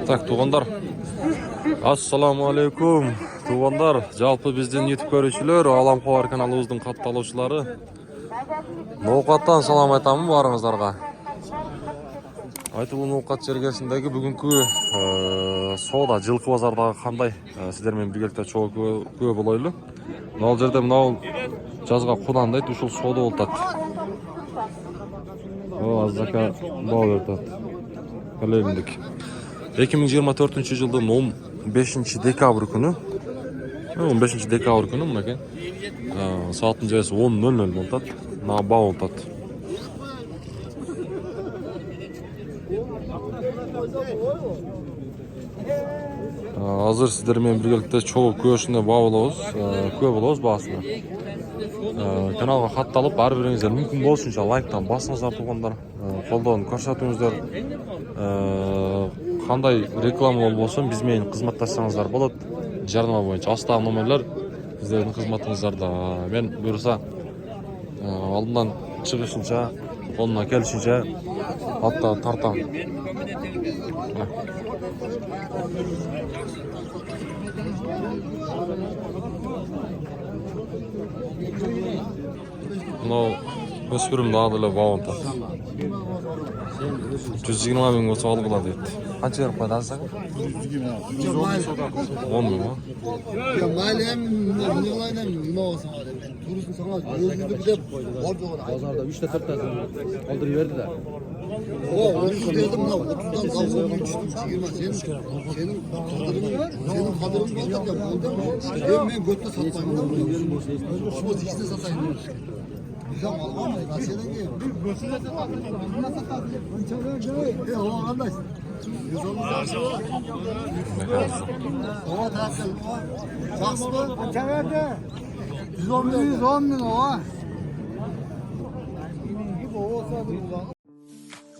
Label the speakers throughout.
Speaker 1: Так, туғандар. Ассаламу алейкум. Туғандар, жалпы бізден YouTube көрушілер, Алам Хабар каналыбыздың қатталушылары. Ноқаттан салам айтамын барыңыздарға. Айтылу Ноқат жергесіндегі бүгінгі сода жылқы базардағы қандай сіздермен біргелікте чоғы көбі болайлы. Мынау жерде мынау жазға құдандайды, ушыл сода олтады. Аздака бау ертады. Кәлеліндік. 2024 жылдың 15 декабрь күні. 15 декабрь күні мұнекен. Саатын жайсы 10:00 болтады. Мына бау олтады. Азыр сіздермен біргелікте чоғы көшіне бау болауыз басына. Каналға хатталып, әрбіріңіздер мүмкін болсынша лайктан басыңыздар туғандар. Қолдауын көрсетіңіздер. Қандай реклама болсын, бізмен қызматтассаңыздар болады. Жарнама бойынша астағы номерлер сіздердің қызматыңыздарда. Мен бұйырса алдынан шығышынша, қолына келішінше атта тартам. Мынау өспірімді адылы бауынтады. 120 мың болса алып қылады еді. Қанша еріп қойды азсаң? 10 мың ма?
Speaker 2: Майлем неғылайнам ұнауысын ғады. Турусын саңа өзіңді білеп орды ғыда.
Speaker 3: Базарда 3-4 алдыры берді да.
Speaker 2: 30 деді мұна 30-дан қалғын түштім 20. Сенің қадырың болды. Мен көтті сатпаймын. Шуыз іште сатайын. Güzel malgan mı? Nasılın ki? Hava kandaşsın. 110 hava taraftan. Жақсы mı? Kaça verdi? 110 bin hava.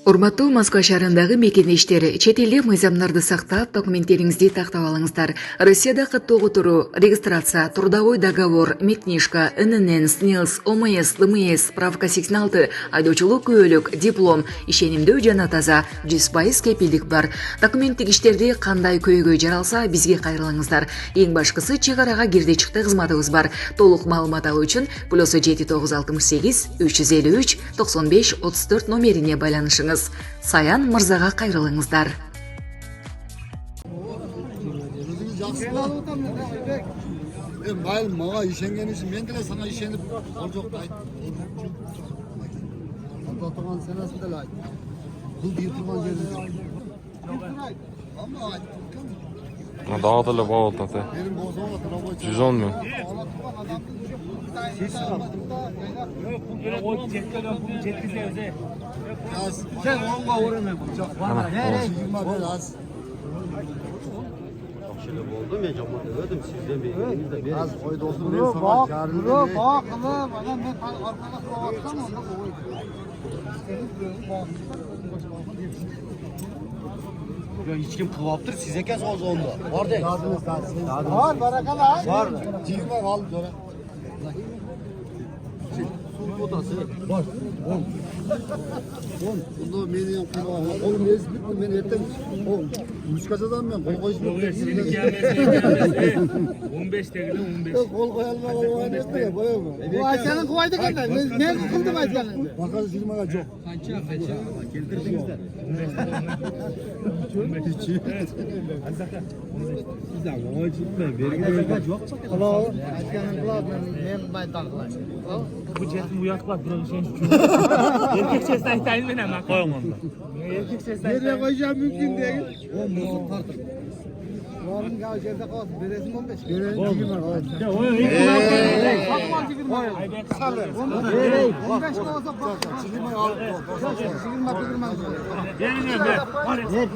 Speaker 4: Урматтуу Москва шаарындагы мекенештер, чет элде мыйзамдарды сактап, документтериңизди тактап алыңыздар. Россияда каттоого туруу, регистрация, трудовой договор, медкнижка, ННН, СНИЛС, ОМС, ДМС, справка 86, айдоочулук күбөлүк, диплом, ишенимдүү жана таза, 100% кепилдик бар. Документтик иштерди кандай көйгөй жаралса, бизге кайрылыңыздар. Эң башкысы чек арага кирди чыкты кызматыбыз бар. Толук маалымат алуу үчүн +7968 353 95 34 номерине байланышыңыз. Саян мырзаға қайрылыңыздар.
Speaker 2: Майыл маға ишенген үшін мен де саңа ишеніп ол жоқты айт. Анда тұрған сенасында айт. Бұл дейір тұрған жерінде. Amma ayt.
Speaker 1: Dağıtıyla bağ oltadı. 110 мың.
Speaker 2: Sen onga uğramaya bak. Bana ne? 20 az.
Speaker 3: Şöyle oldu mu? Cemaat ödedim sizden bir elinizde bir.
Speaker 2: Az koydu olsun ben sana çağırdım.
Speaker 5: Bak kılım adam ben arkada soğaksam onda koy.
Speaker 3: Ya hiç kim kıvaptır size kes o onda. Var değil.
Speaker 5: Var barakalar.
Speaker 3: Var.
Speaker 2: 20 aldı sonra.
Speaker 3: Var.
Speaker 2: Bunda meni yapıyor. Oğlum ez bitti ben erten. Oğlum müşkasadan ben kol koyuşum.
Speaker 6: 15 tegine 15.
Speaker 2: Kol koyalım kol koyalım ya koyalım.
Speaker 5: Bu Ayşe'nin kuvaydı kadar. Ne kıldım Ayşe'nin?
Speaker 2: Bakarız 20'ga çok.
Speaker 6: Kaça?
Speaker 3: Getirdiniz de.
Speaker 6: 15.
Speaker 3: Güzel. O cidden vergi yok.
Speaker 5: Alo. Ayşe'nin kulağından ne baytaklar.
Speaker 6: Bu cetin bu yaklar bir şey. Erkek sesle aytayım ben ama koyun onda. Erkek sesle
Speaker 5: Nereye koyacağım mümkün değil.
Speaker 2: O muzu tartır.
Speaker 5: Varın ya yerde kalsın. Veresin 15.
Speaker 2: Gören 20 var.
Speaker 6: Ya o ilk
Speaker 5: Sakman 20. Salır. 15 olsa bak.
Speaker 2: 20 al.
Speaker 5: 20 bilmem.
Speaker 6: Yerine ver.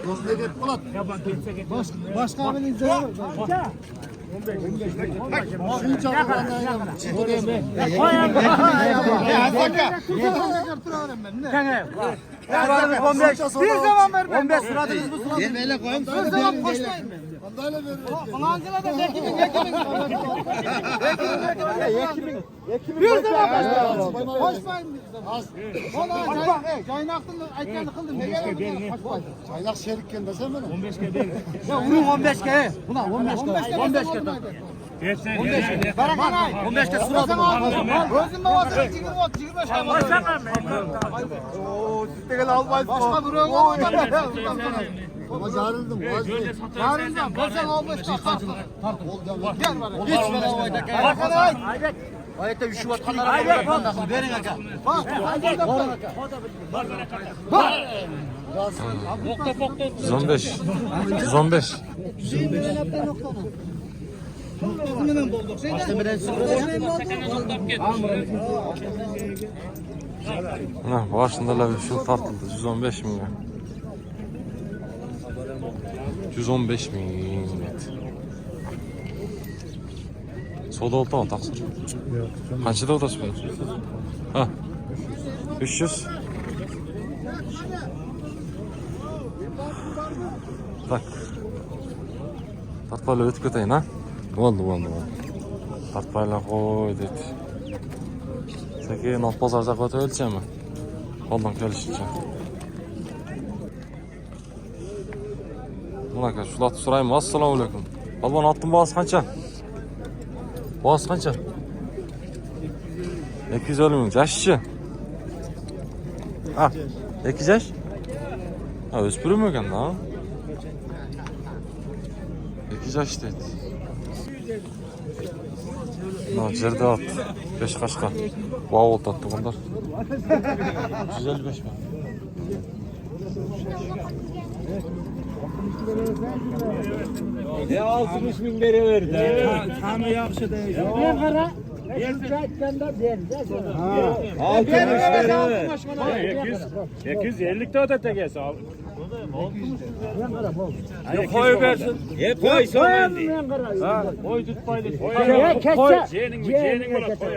Speaker 2: Dostuna git bulat.
Speaker 6: Yaban geçse git.
Speaker 5: Başka bir izah var.
Speaker 2: Şunu çabuklarına ayıralım.
Speaker 6: Koyun.
Speaker 5: Ya sakın.
Speaker 6: Sen
Speaker 3: Sıradınız 15.
Speaker 5: Bir zaman vermeyin.
Speaker 3: 15 sıradınız mı sıradınız?
Speaker 2: Yemeğiyle koyayım.
Speaker 5: Bir zaman koşmayın.
Speaker 2: Sandalye ver.
Speaker 5: Falancıla da ekimin. Bir zaman koşmayın. Valla kaynaktın aytlarını kıldım. Ne gerek koşmayın.
Speaker 2: Çaynak şerikken desem bana.
Speaker 6: 15'ke değil.
Speaker 3: Ya vurun 15'ke. Buna 15'ke. 15'ke.
Speaker 6: Geçsen.
Speaker 5: Barakanay.
Speaker 3: 15'ke sıradınız.
Speaker 5: Gözüm babası 25 ay var.
Speaker 3: Oo siz de gel almayın.
Speaker 5: Başka bir röngü olmadan
Speaker 2: Ama çağrıldım.
Speaker 5: Yarından ben 15 dakika. Gel bana.
Speaker 3: Hiç bana o ayda gel.
Speaker 5: Barakanay.
Speaker 3: Ayette üşü vatkanlara bakın. Verin aga.
Speaker 5: Bak.
Speaker 1: 115. 115. Ha, başında bir şey tartıldı. 115 milyon. 115 milyon. Soda oldu mu taksın? Kaçta odası böyle? Ha. 300. Bak. Tartmayla ötüp öteyin ha. Oldu. Tartmayla koy dedi. Sekin alt pazarda koyta ölçeceğim mi? Ondan gelişince. Buna şulatı sorayım. Assalamu alaikum. Alban attım bağız kança? Bağız kança? 250 milyon. Yaşçı. Ha. 2 yaş? Ha öspürüm mü kendi ha? 2 yaş dedi. Ha cerde at. 5 kaşka. Bağ oldu attı bunlar. 155 mi?
Speaker 6: Ne 60 bin lira verdi. Tam yaxşı değil. Ne kadar? 250 de öte tegesi abi. Koy versin. Koy sonra. Ha, koy tutmaylı. Koy. Cenin bırak koy.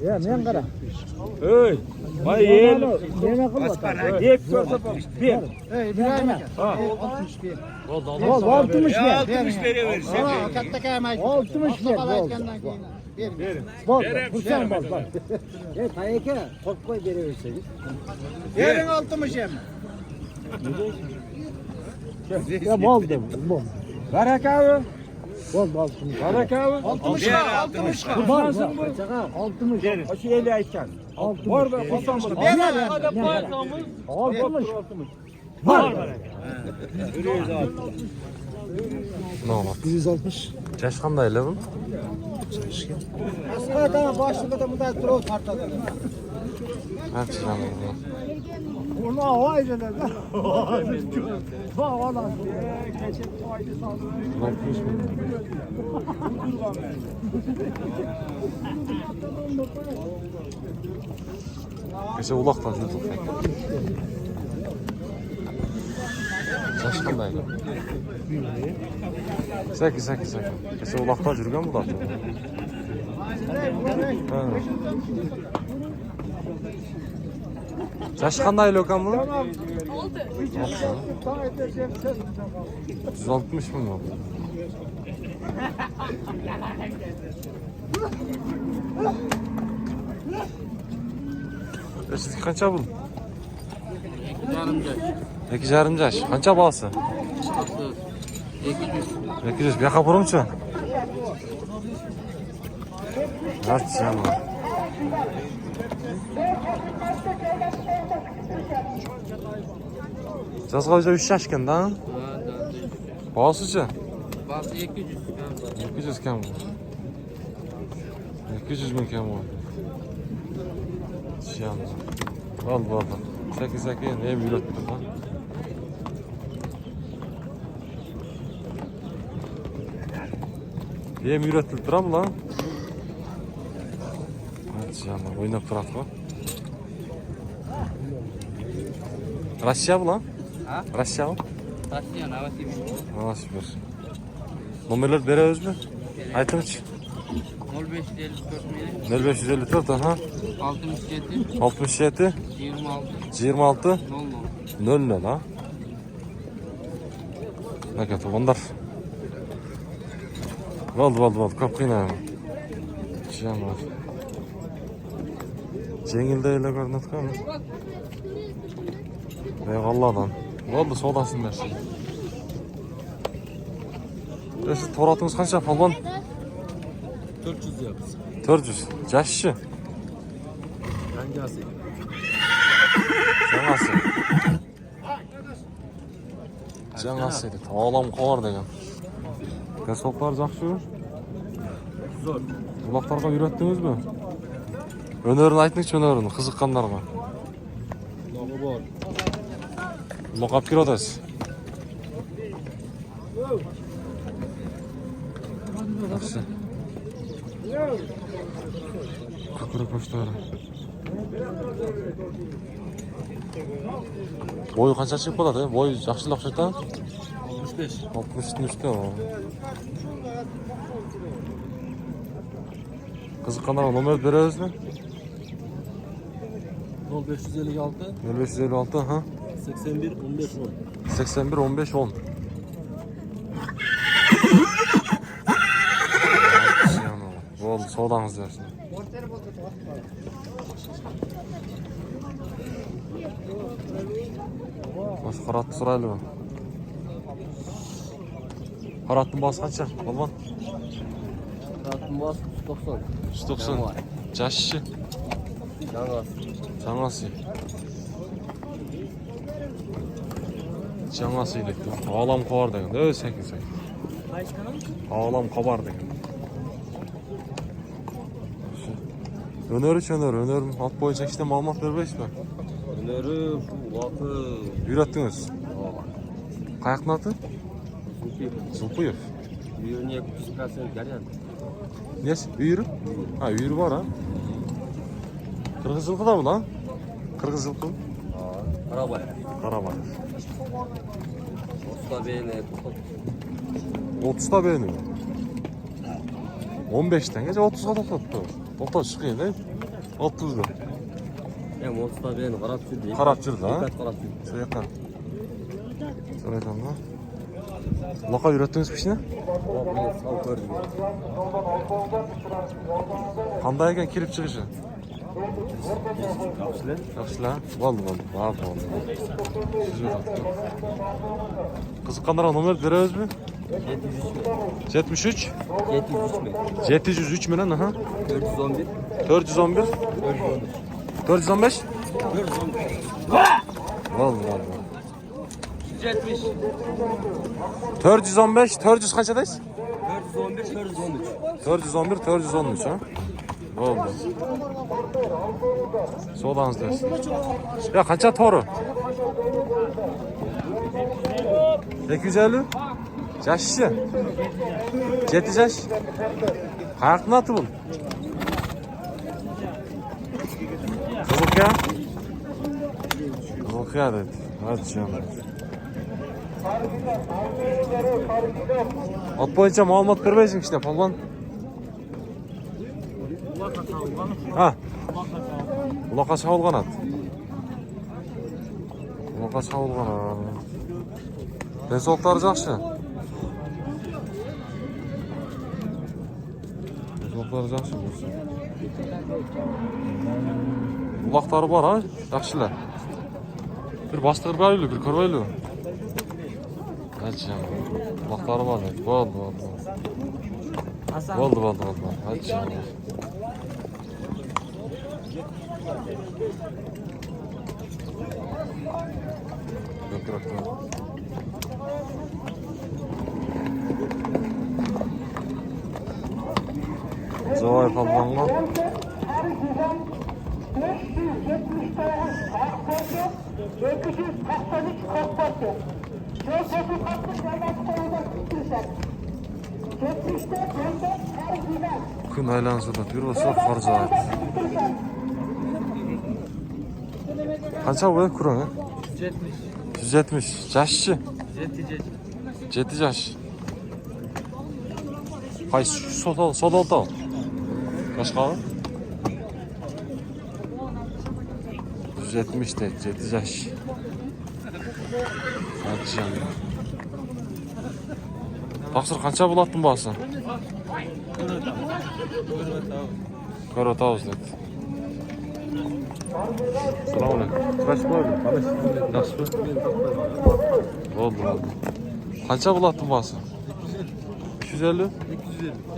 Speaker 5: Ya men qara.
Speaker 6: Hey. Vay yel.
Speaker 5: Nima qilib?
Speaker 6: Dep ko'rsa bir.
Speaker 5: Ey, İbrahim aka. 61.
Speaker 6: Oldu.
Speaker 5: 60 ver.
Speaker 6: 60 lira ver.
Speaker 5: Katta kaymay.
Speaker 2: 60
Speaker 5: ver. Aytgandan keyin.
Speaker 6: Bol.
Speaker 5: Kursan bol.
Speaker 3: Tayeke kop koy geri verseniz.
Speaker 5: Verin 60 hem.
Speaker 3: Ya bol de bol.
Speaker 5: Barak abi.
Speaker 3: Bol.
Speaker 5: Barak abi. 60 60.
Speaker 3: Kurbansın bu. 60.
Speaker 6: Şu 50 ayken. Orada kursan bunu.
Speaker 5: Ver.
Speaker 3: 60.
Speaker 6: Var.
Speaker 1: Ne oldu?
Speaker 3: 160.
Speaker 1: Yaş qanday bu?
Speaker 5: Asqata boshida da bunday turib tartadi.
Speaker 1: Ha chiqam.
Speaker 5: Uni voyjada. Va ola. Keçib qo'ydi soldi.
Speaker 1: 60 milyon. Keşke ulaqdan yurduq. Yaş qanday? 8. Keşke ulaqdan yurgan bular. Yaş qanday lokan bu? 160 milyon. Eşitlik qancha bu? 2,5 yaş. Qancha bahası? 200. Bir yoqqa burunchi. Yaxshi. Жазғажа 3 yaş ekanda. Bahası-chi?
Speaker 7: Bahası 200.
Speaker 1: 200 kam. 200 ming kam. Şan. Al. 8 ne yürüttü lan? Yem yürüttü duram lan. Şan, oynap durat mı? Rusya bu lan?
Speaker 7: Ha?
Speaker 1: Rusya mı?
Speaker 7: Taşıyan hava TV.
Speaker 1: Ha, süper. Numarlar beremiz mi? Aytыңызчы.
Speaker 7: 0554
Speaker 1: 0554 aha.
Speaker 7: 67
Speaker 1: 67
Speaker 7: 26
Speaker 1: 26
Speaker 7: 00.
Speaker 1: 00 ha. Ne kötü bunlar. Oldu. Köp kıyna. Can var. Жеңілдейлі көрінеді қан. Алладан. Oldu soğudasın dersin. Siz toratınız kaç yapalım?
Speaker 3: 400 yapsın.
Speaker 1: 400. Yaşşı.
Speaker 3: Yangası.
Speaker 1: Жаңасıydı. Ağlam kovar degen. Kasoplar жақсы.
Speaker 3: Zor.
Speaker 1: Bulaqlarga үйреттіңіз бе? Өнерін айтыңызшы, өнерін қызыққандарға.
Speaker 3: Loğu var.
Speaker 1: Loqap kirodasiz. Yaxshi. Ko'krak qo'shtlari. Boyu qancha chiqib qoladi? Boyu yaxshiroq o'xshaydi.
Speaker 3: 65.
Speaker 1: 60'ın üstü o. Kızıkkanlara numara veriyoruz mu?
Speaker 3: 0556
Speaker 1: 0556 ha.
Speaker 3: 81 15 10.
Speaker 1: 81 15 10. Oldu soğudanız dersin. Baş karatlı sıraylı mı? Karattın bası kaçar? Olman?
Speaker 3: Rahatım var 190.
Speaker 1: 190. Yaşşı. Жаңасы. Жаңасы елек. Ağlam kovar деген. Сәкен. Ağlam kovar деген. Өнерім ат бойынша işte мағлұмат бербейсіз бе?
Speaker 3: Öneri vakı.
Speaker 1: Үйреттіңіз. Қаяқтың аты? Зулпиев.
Speaker 3: Үйіріне 100% gelyen.
Speaker 1: Nesi? Үйірі? Ha, үйірі var ha. Kırgız yılkı da mı lan? Kırgız yılkı.
Speaker 3: Arabaya.
Speaker 1: Karabay.
Speaker 3: Usta beyni.
Speaker 1: 30'da beğeniyor. 15'ten gece 30'a toplattı. Topla çıkıyor değil mi? 30'da.
Speaker 3: Hem usta beyni karapçıydı.
Speaker 1: Karapçıydı ha?
Speaker 3: Dikkat karapçıydı.
Speaker 1: Söyleyekten. Söyleyekten ha? Laka ürettiniz bir şey ne?
Speaker 3: Vakı sağ gördüm.
Speaker 1: Qandayken kirip çıkışı?
Speaker 3: Yapışılar.
Speaker 1: Yaxşılar. Oldu. Rahat oldu. Siz öyle. Kızıkkanlara numara veriyoruz mu? 73. 703 mi lan? Aha.
Speaker 3: 411.
Speaker 1: 411. 415.
Speaker 3: 411.
Speaker 1: Oldu. 415. 400 kaçadayız?
Speaker 3: 411.
Speaker 1: 413 ha? Oldu. Soğudanız dersin. Ya kaça toru? 250. Yaşşı. 7 yaş. Kayakın atı bul. Kızık ya. Kızık ya dedi. Hadi canım. At boyunca mağlumat vermeyeceksin işte falan. Ha. Ulaqa çağılған at. Ulaqa çağılған at. Денсаулықтары жақсы. Денсаулықтары жақсы болса. Улақтары бар, ha? Жақсылар. Bir bastırır bayılı, bir körbayılı. Hadi canım. Ulaqları var. Oldu. Hadi canım. Zavay palvanla. Kun aylansa da bir olsa farz ait. Qancha bu kuran? 170. Yaşşı. 7 yaş. Qaysi soda oldu. Başka? 170 de 7 yaş. Hadi canım. Taksir kança bulattın bahsi? Kara tavus dedi. Selamun aleyküm. Kaç var? Nasıl? Oldu. Kança bulattın bahsi? 250?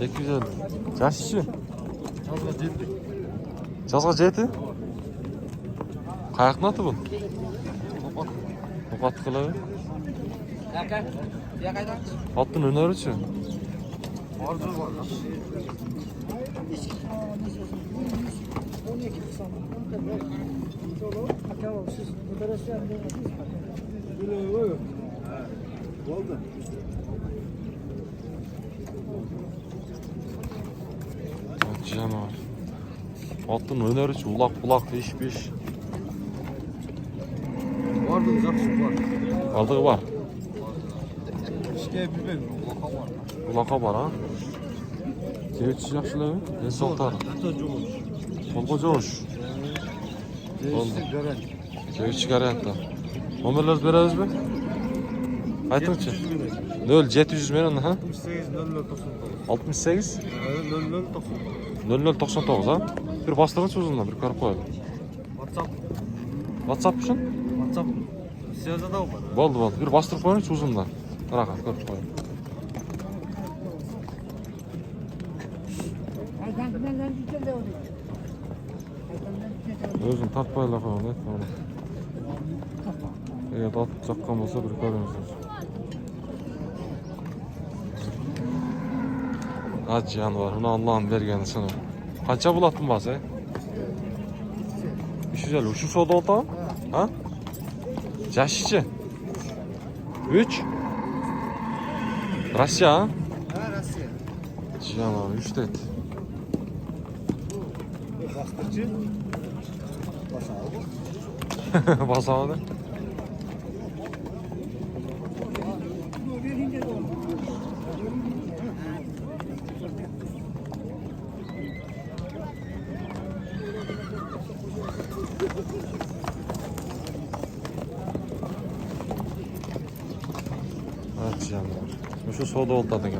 Speaker 1: 250. Yaş içi? Жазға жеті? Қаяқтың аты бұл? Опат қылығы? Аттың өнері ше? Canavar. Аттың өнері ше, улақ-бұлақ, еш-беш.
Speaker 3: Vardı жақсы бар.
Speaker 1: Алдығы бар?
Speaker 3: İşte bilmem.
Speaker 1: Улақа бар, а? Кебетші жақшылығы? Мен соқтар. Қолға жош. Кебетші гарантта. Номерлерді береміз бе? Айтыңызшы. 0700 менен, ha? 68 0099, ha? Bir bastırınç uzundan, bir karıp koyalım. WhatsApp için?
Speaker 3: WhatsApp. Siyazda da var.
Speaker 1: Boldu. Bir bastırıp koyalım uzundan. Rahat, karıp koyalım. Özün tartmayla koyalım, ne? Eğer atıp çakkan olsa bir koyalımız. Hacı yanvar, onu Allah'ın vergeni sana. Kaça bulattın bahse? 250, uçum soda oldu ha? Yaş içi? 3? Rusya ha?
Speaker 2: Ha, Rusya.
Speaker 1: Canım 3 dedi.
Speaker 2: Bastırıcı.
Speaker 1: Basamadı. Evet canım. Şu soda oldu da gel.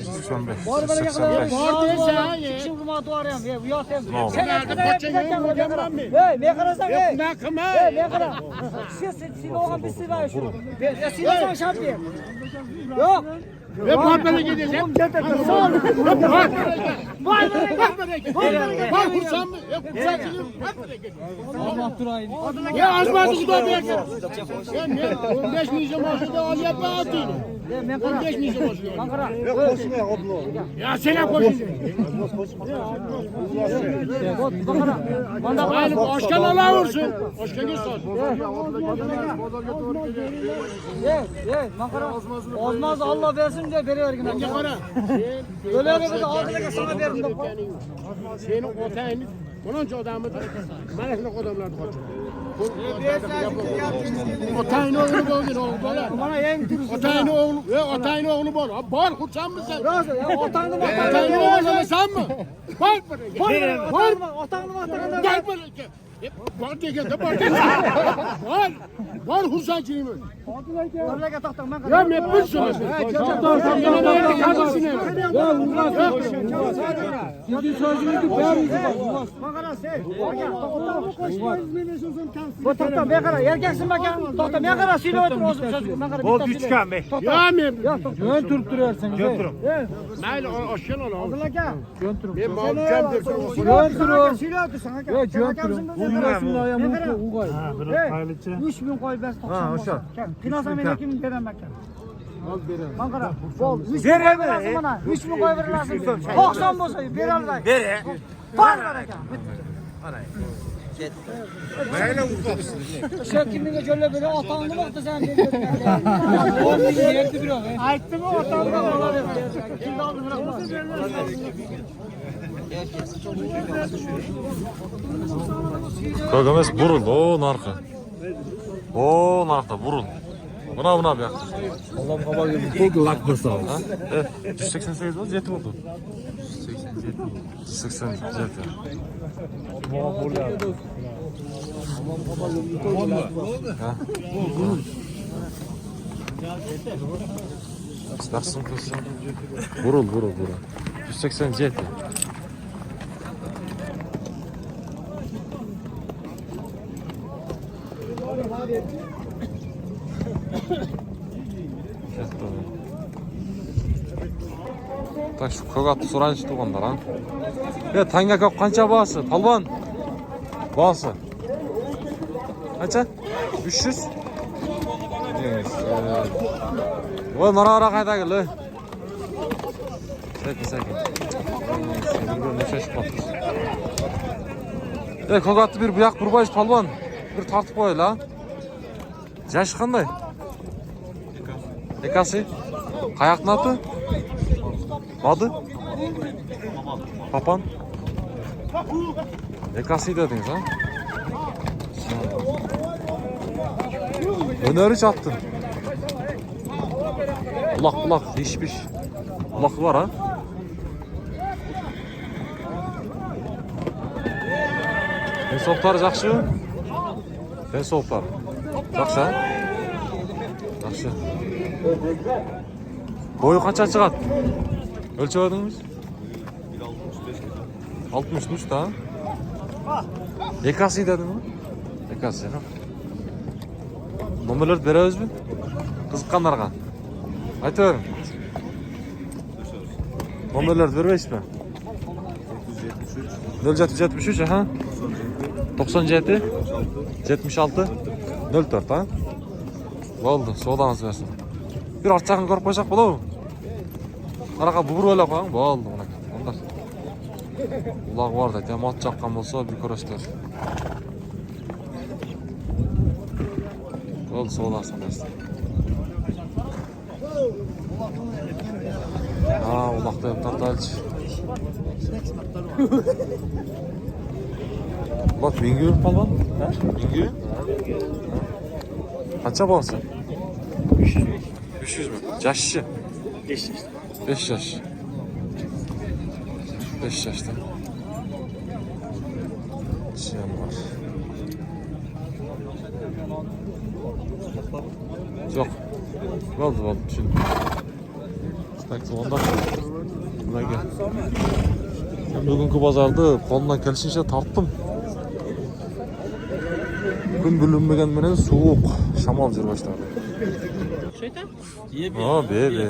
Speaker 1: 85.
Speaker 5: Var dersen çıkışın kumatı var ya. Bu yok sen. Sen ne kararsan ne? Ne karar? Siz oğlan bir silah şu. Silah şart diye. Yok.
Speaker 6: Ve partnere gideceğim.
Speaker 5: Sağ ol.
Speaker 6: Var kursam mı?
Speaker 5: Allah durayım.
Speaker 6: Ya azmazı gidiyor belki. Ya 15 milyon maaşında alıya bağlı. 15 milyon maaşında.
Speaker 5: Ankara.
Speaker 6: Ya sen koşun. Hayır, başkan Allah vursun. Başkan gitsin.
Speaker 5: Ankara. Olmaz Allah versin diye veriyor yine.
Speaker 6: Ne para?
Speaker 5: Öyle bir de ağzına sana verdim.
Speaker 6: Senin otağın, bunun adamıdır. Melekli adamlar kaçıyor. Otağın oğlu bol oğlu bol.
Speaker 5: Bana en türlü.
Speaker 6: Otağın oğlu bol. Bol kursan mı sen?
Speaker 5: Razı ya otağını
Speaker 6: Otağın oğlu sen mi? Var buraya.
Speaker 5: Var mı? Otağını otağını.
Speaker 6: Gel buraya. Var diye geldi, var diye geldi. Var Hüsayin'ciğim.
Speaker 5: Oraya taktan ben.
Speaker 6: Ya mepürsün.
Speaker 5: Bu taktan ben kadar erkeksin bak ya. Taktan ben kadar sile otur olsun sözü. Ben kadar.
Speaker 6: Bol güçken be. Ya mem.
Speaker 5: Ön turup duruyorsun. Götürüm.
Speaker 6: Mayl aşın ol.
Speaker 5: Hazırla gel.
Speaker 6: Götürüm. Ben mavcam dersin.
Speaker 5: Götürüm. Sile otur sana gel. Götürüm.
Speaker 6: Uyuyorsun
Speaker 5: ya mutlu uğay. 3000 koy bes 90. Ha aşağı. Kınasa ben kim verem bak. Al verem. Ankara. Bol. Verem bana. 3000 koy verirsin. 90 bolsa ver al bak. Ver. Var bana gel.
Speaker 6: Böyle uzaksın.
Speaker 5: Sen kiminle şöyle böyle atağını baktı sen veriyorsun. 10 bin yerdi bir o. Ayıttı mı atağını baktı. Kim aldı bırakma.
Speaker 1: Kögemiz burul, o narkı. O narkta burul. Buna bir yak.
Speaker 3: Allah'ım kabak gibi çok lak basa.
Speaker 1: Ha? 188 oldu, 7 oldu. 187. Ha? Istaksın kızım. Vurul. 187. Tak şu kogatı soranç tuğanlar ha. Ya tanga kop kança bağısı? Palvan. Bağısı. Kaça? 300. Evet. O nara kayda gel. Sakin. Ne şaşıp baktı. Kogatı bir buyak burbayız palvan. Bir tartıp koy la. Yaşı qanday? Ekasi? Qayoqni oti? Adı? Papan? Ekasi dediniz ha? Öneri çattın. Ulak, değişmiş. Ulak var ha? Ben soğuklar жақсы? Ben soğuklar. Жақсы ha? Жақсы. Boyu kaça çıkat? Ölçemediniz? 60'mış da. Ekasi dedin mi? Ekasi ha. Nomerler beremiz mi? Kızıkkanlarga. Aytıverin. Nomerler vermeyiz mi? 0773 ha? 97 76 04 ha? Oldu, soğudanız versin. Bir artçağın görüp koyacak bulu mu? Araka bubur öyle koyun, oldu onlar. Ulaq var da, tem at çakkan bolsa bir köröşler. Oldu, soğudansın versin. Ha, ulaq da yaptar dalç. Bak, Bingü palvan. Bingü? Kaça bağırsın? 300 mü? Yaşlı. 5 yaş. 5 yaşta. Şey var. Yok. Oldu şimdi. Staktım ondan. Buna gel. Bugünkü pazarda kolundan kelişince tarttım. Gün bölünmegen menen soğuk. Şamal jür başladı. Ha, be.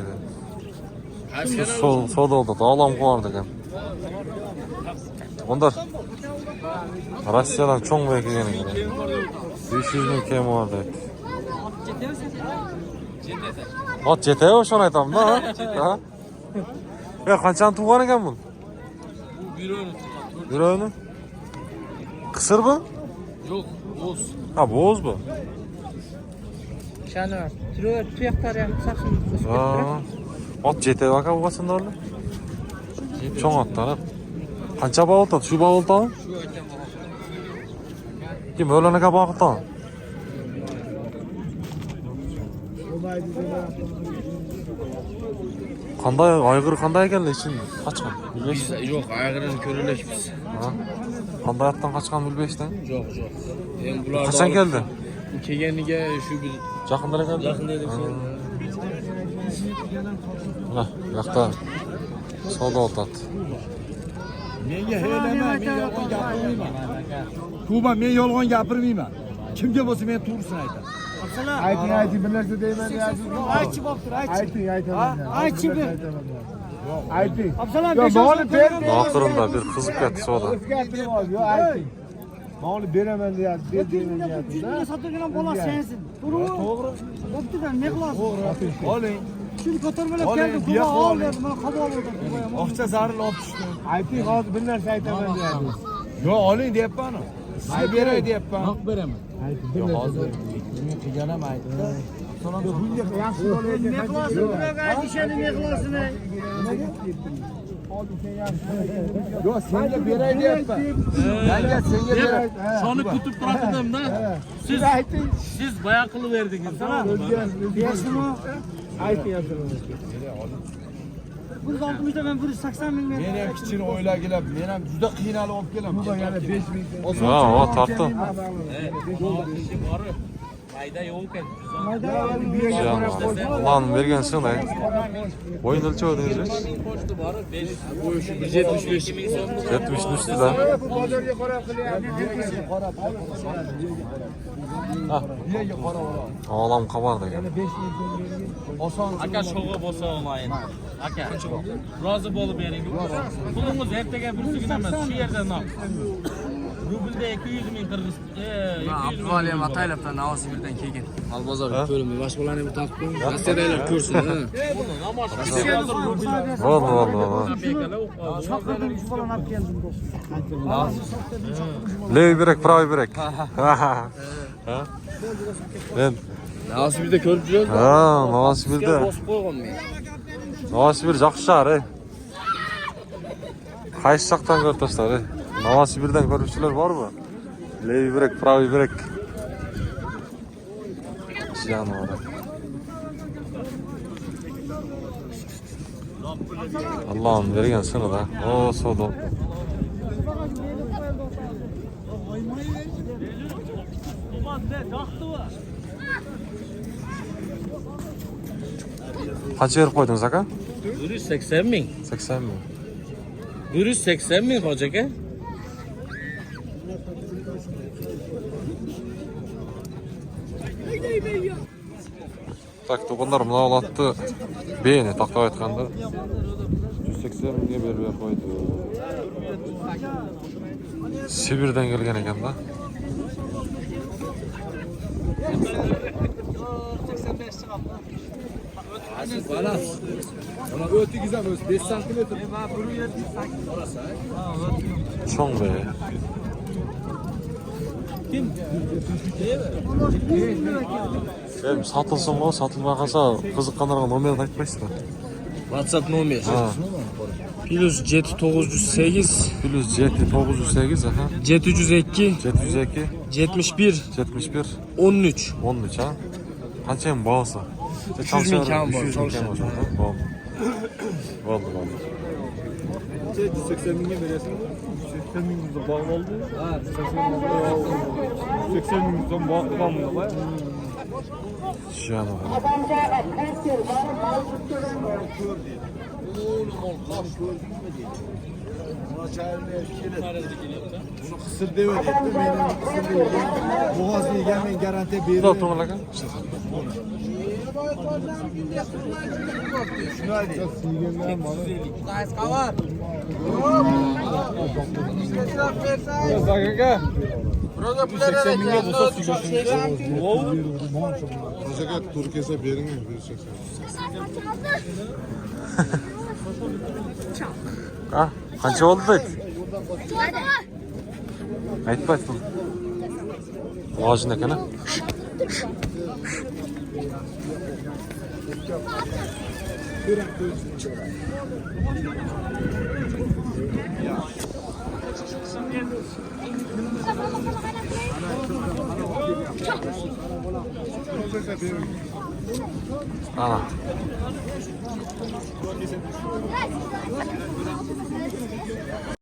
Speaker 1: Soda oldu. Dağlam kovardı ekan. Onlar Russiyadan çoğun belki gene. 500 ming kem vardı. Ot jetey oşon aytam da. Ha? Ya qanchani tuğgan ekan bu? Bir oyunu. Kısır mı?
Speaker 7: Yok, boz.
Speaker 1: Ha, boz bu.
Speaker 6: Şanı var. Tuyaklar yani saksın.
Speaker 1: Ha. Ot jetey baka bu basında orada. Çoğun atlar ha. Qancha bağ oldu? Şu bağ oldu? Kim öğlene bağ oldu? Qanday ayg'ir qanday ekan lekin qaçqan? 15.
Speaker 7: Yok, aygırın köreleşmiş.
Speaker 1: Ha. Qanday atdan qaçqan 15dan?
Speaker 7: Yok. Bular
Speaker 1: Qachon keldi?
Speaker 7: Kelganiga shu bir
Speaker 1: Yaqinda keldi.
Speaker 7: yaqinda edi.
Speaker 1: Mana bu yoqda savdo o'tadi.
Speaker 3: Menga heylama, men yolg'on gapirmayman. Tuba, men yolg'on gapirmayman. Kimga bo'lsa men to'g'risini aytaman.
Speaker 5: Ayting bir narsa deyman deyapsiz. Aytchi bo'ptir, aytchi bir. Ayting. Absalam 500
Speaker 1: Oxirida bir qiziq ketdi savdo.
Speaker 5: o'zgartirib ol, yo ayting. Ma'lum beraman deyapsiz, deyman deyapsiz. Shuni sotadigan bola sensin. To'g'ri. Bo'pti-da, ne qilasiz?
Speaker 3: Oling.
Speaker 5: Shuni ko'tarmalab
Speaker 3: Oling,
Speaker 5: keldim,
Speaker 3: buyoq
Speaker 5: Xudo ol
Speaker 3: oling.
Speaker 5: dedi, men qabul oldim.
Speaker 3: Oqcha zaril olib tushdi.
Speaker 5: Ayting, hozir bir narsa aytaman deyapsiz.
Speaker 3: Yo, oling deyapman. Sizga beray deyapman. Haq beraman.
Speaker 5: Yo,
Speaker 3: hozir men qilganim aytdi.
Speaker 5: bunga yaxshi bola ekan. Ne qilasan? Bunaqa aytishadi, ne qilasan?
Speaker 3: Yok senga beray deyapman. Yanga senga beray.
Speaker 6: Şonu kutub turatdim da. Siz bayağı qiliverdingiz, tamam mı?
Speaker 5: Bersinmi?
Speaker 6: Ayting.
Speaker 5: 160'da ben 180 bin
Speaker 3: Men ham kichkina o'ylar kelib, men ham juda qiynalib olib kelaman. Bu yana 5000.
Speaker 1: Ha, o tarttı.
Speaker 6: Mayda yo'q ekan.
Speaker 1: Lan vergen sığın ay. Boyun ölçü ödünüz hiç?
Speaker 7: Boyu şu 175 ming so'm.
Speaker 1: 70'in üstüde. Ağlam kabardı ya.
Speaker 6: Aka sho'g'i bo'lsa olmayin. Aka. Rozi bo'lib bering. Pulingiz ertaga bursigin emas, shu yerdan ol. Rublda 200 ming qirg'iz.
Speaker 7: Abduvali Mataylovdan Novosibirdan kelgan. Albozor ko'rimi, boshqalarni bir taqib qo'ying. Rossiyadagilar ko'rsin, ha.
Speaker 1: Vallahi.
Speaker 5: Chaqirdim, shu bolani olib keldim do'stim.
Speaker 1: Levi berek, pravi berek. Ben.
Speaker 7: Novosibirda ko'rib yurasiz.
Speaker 1: Ha, Novosibirda.
Speaker 7: Bosib qo'ygan men.
Speaker 1: Novosibir жақсы шahar, Qaysi жақтан көріп тастар, Novosibirdan көрушілер бар mı? Levi berek, pravi berek. Canım. Allah'ım vergen sana da. O sodo. Kaç verip koydunuz aka?
Speaker 6: 180 ming.
Speaker 1: 80 mi?
Speaker 6: 180 ming hoca aka.
Speaker 1: Так, to'qonlar mına olatdı. Beyni taqtab aytganda 180 mingga berib qo'ydi. Sibirdan kelgan ekan da.
Speaker 3: Balas. Ona o'tigizam o'z 5 sm.
Speaker 1: Çoğun be. Benim satılsın mı, satılmaya kalsa kızıkkanlarga nomerini aytmayız da.
Speaker 7: WhatsApp nomer.
Speaker 1: Ha.
Speaker 6: +7 908
Speaker 1: +7 908 aha.
Speaker 6: 702
Speaker 1: 702
Speaker 6: 71
Speaker 1: 71
Speaker 6: 13.
Speaker 1: 13 ha. Qanchayam bağısı?
Speaker 7: 300 ming kam bor,
Speaker 1: Oldu.
Speaker 3: 80 mingga berasizmi? 80 mingga bog'li oldi. Ha, 80 ming so'm bog'lanmadi qo'y.
Speaker 1: Canım.
Speaker 3: Buni qisir deb o'tdi. Meni qisir deb bo'g'ozni yegan men garantiya
Speaker 1: Bu da
Speaker 3: beraman.
Speaker 1: to'g'rilagan.
Speaker 3: Shuni ayting.
Speaker 8: Hocaga Turkiyasa bering mi?
Speaker 1: Ha, qancha oldu deydi? Aytma aytma. Lojin ekan. Ana.